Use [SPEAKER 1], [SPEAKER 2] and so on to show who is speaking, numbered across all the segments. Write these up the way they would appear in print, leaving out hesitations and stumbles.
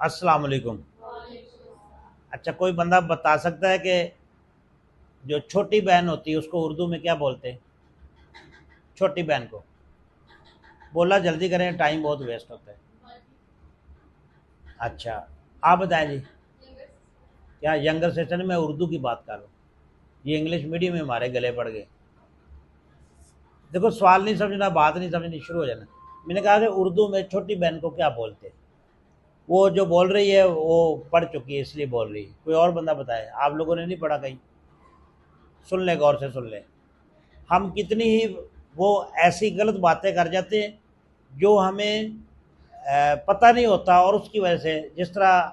[SPEAKER 1] अस्सलाम वालेकुम। अच्छा, कोई बंदा बता सकता है कि जो छोटी बहन होती है उसको उर्दू में क्या बोलते हैं? छोटी बहन को बोला, जल्दी करें, टाइम बहुत वेस्ट होता है। अच्छा, आप बताएं जी। क्या यंगर सेशन में उर्दू की बात कर रहा हूँ? ये इंग्लिश मीडियम में हमारे गले पड़ गए। देखो, सवाल नहीं समझना, बात नहीं समझनी, शुरू हो जाना। मैंने कहा कि उर्दू में छोटी बहन को क्या बोलते हैं? वो जो बोल रही है वो पढ़ चुकी है इसलिए बोल रही है। कोई और बंदा बताए, आप लोगों ने नहीं पढ़ा कहीं? सुन ले, गौर से सुन ले। हम कितनी ही वो ऐसी गलत बातें कर जाते हैं जो हमें पता नहीं होता, और उसकी वजह से जिस तरह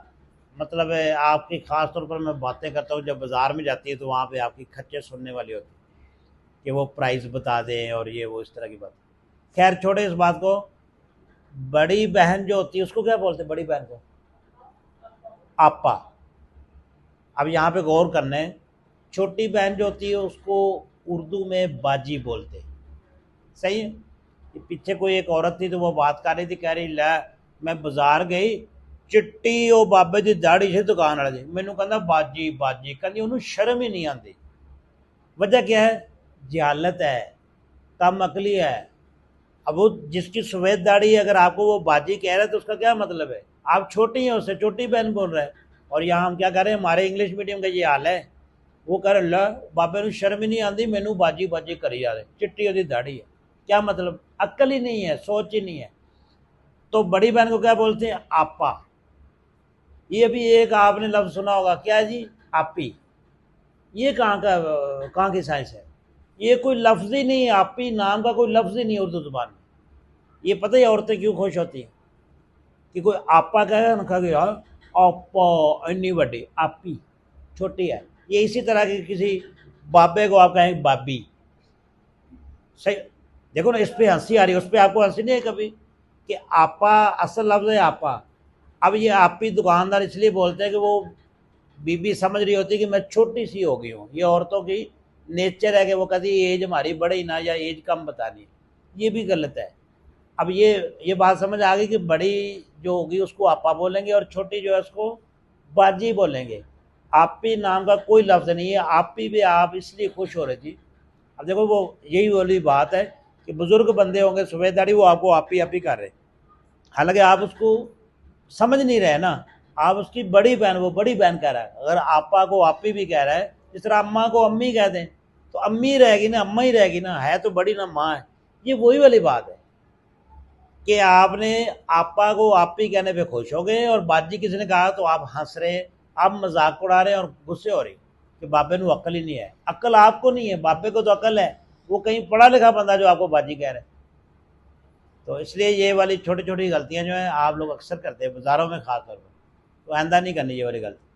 [SPEAKER 1] मतलब है, आपकी ख़ास तौर पर मैं बातें करता हूँ, जब बाज़ार में जाती है तो वहाँ पे आपकी खच्चर सुनने वाली होती है कि वो प्राइस बता दें और ये वो इस तरह की बात। खैर, छोड़े इस बात को। बड़ी बहन जो होती है उसको क्या बोलते हैं? बड़ी बहन को आपा। अब यहाँ पे गौर करना है, छोटी बहन जो होती है उसको उर्दू में बाजी बोलते हैं। सही है। कि पीछे कोई एक औरत थी तो वो बात कर रही थी, कह रही लै मैं बाजार गई, चिट्टी ओ बाबे की दाड़ी से दुकान वाले दी, मैनू कहना बाजी बाजी, कहती उन्होंने शर्म ही नहीं आती। वजह क्या है? जहालत है, कम अकली है। अब वो जिसकी सफ़ेद दाढ़ी है, अगर आपको वो बाजी कह रहा है तो उसका क्या मतलब है? आप छोटी हैं, उससे छोटी बहन बोल रहे हैं। और यहाँ हम क्या कर रहे हैं, हमारे इंग्लिश मीडियम का ये हाल है। वो कह रहे ला बाबे ਨੂੰ शर्म ही नहीं आती, मैनू बाजी बाजी करी जा रहे, चिट्टी ओदी दाढ़ी है। क्या मतलब? अक्ल ही नहीं है, सोच ही नहीं है। तो बड़ी बहन को क्या बोलते हैं? आपा। ये भी एक आपने लफ्ज़ सुना होगा, क्या जी? आपी। ये कहाँ की साइंस है? ये कोई लफ्ज़ ही नहीं है, आपी नाम का कोई लफ्ज़ ही नहीं है उर्दू ज़ुबान में। ये पता है औरतें क्यों खुश होती हैं कि कोई आपा कहेगा ना, कहेगा यार आपा इतनी बड़ी आपी, छोटी है। ये इसी तरह की किसी बाबे को आप कहें बाबी। सही। देखो ना, इस पे हंसी आ रही है, उस पर आपको हंसी नहीं है कभी? कि आपा असल लफ्ज़ है आपा। अब ये आपी दुकानदार इसलिए बोलते हैं कि वो बीबी समझ रही होती है कि मैं छोटी सी हो गई हूँ। ये औरतों की नेचर है कि वो कहती है एज हमारी बड़ी ना, या एज कम बतानी। ये भी गलत है। अब ये बात समझ आ गई कि बड़ी जो होगी उसको आपा बोलेंगे और छोटी जो है उसको बाजी बोलेंगे। आपी नाम का कोई लफ्ज़ नहीं है। आपी भी आप इसलिए खुश हो रही थी। अब देखो, वो यही वाली बात है कि बुजुर्ग बंदे होंगे सफ़ेद दाढ़ी, वो आपको आपी आपी कर रहे, हालांकि आप उसको समझ नहीं रहे ना। आप उसकी बड़ी बहन, वो बड़ी बहन कह रहा है। अगर आपा को आपी भी कह रहा है, जिस तरह अम्मा को अम्मी कह दें तो अम्मी रहेगी ना, अम्मा ही रहेगी ना, है तो बड़ी ना माँ है। ये वही वाली बात है कि आपने आपा को आपी कहने पे खुश हो गए, और बाजी किसी ने कहा तो आप हंस रहे, आप मजाक उड़ा रहे हैं और गुस्से हो रही कि बाबे को अक्ल ही नहीं है। अक्ल आपको नहीं है, बाबे को तो अक्ल है। वो कहीं पढ़ा लिखा बंदा जो आपको बाजी कह रहा है। तो इसलिए ये वाली छोटी छोटी गलतियां जो है आप लोग अक्सर करते हैं बाज़ारों में, खास तौर पर। तो आइंदा नहीं करनी ये वाली गलती।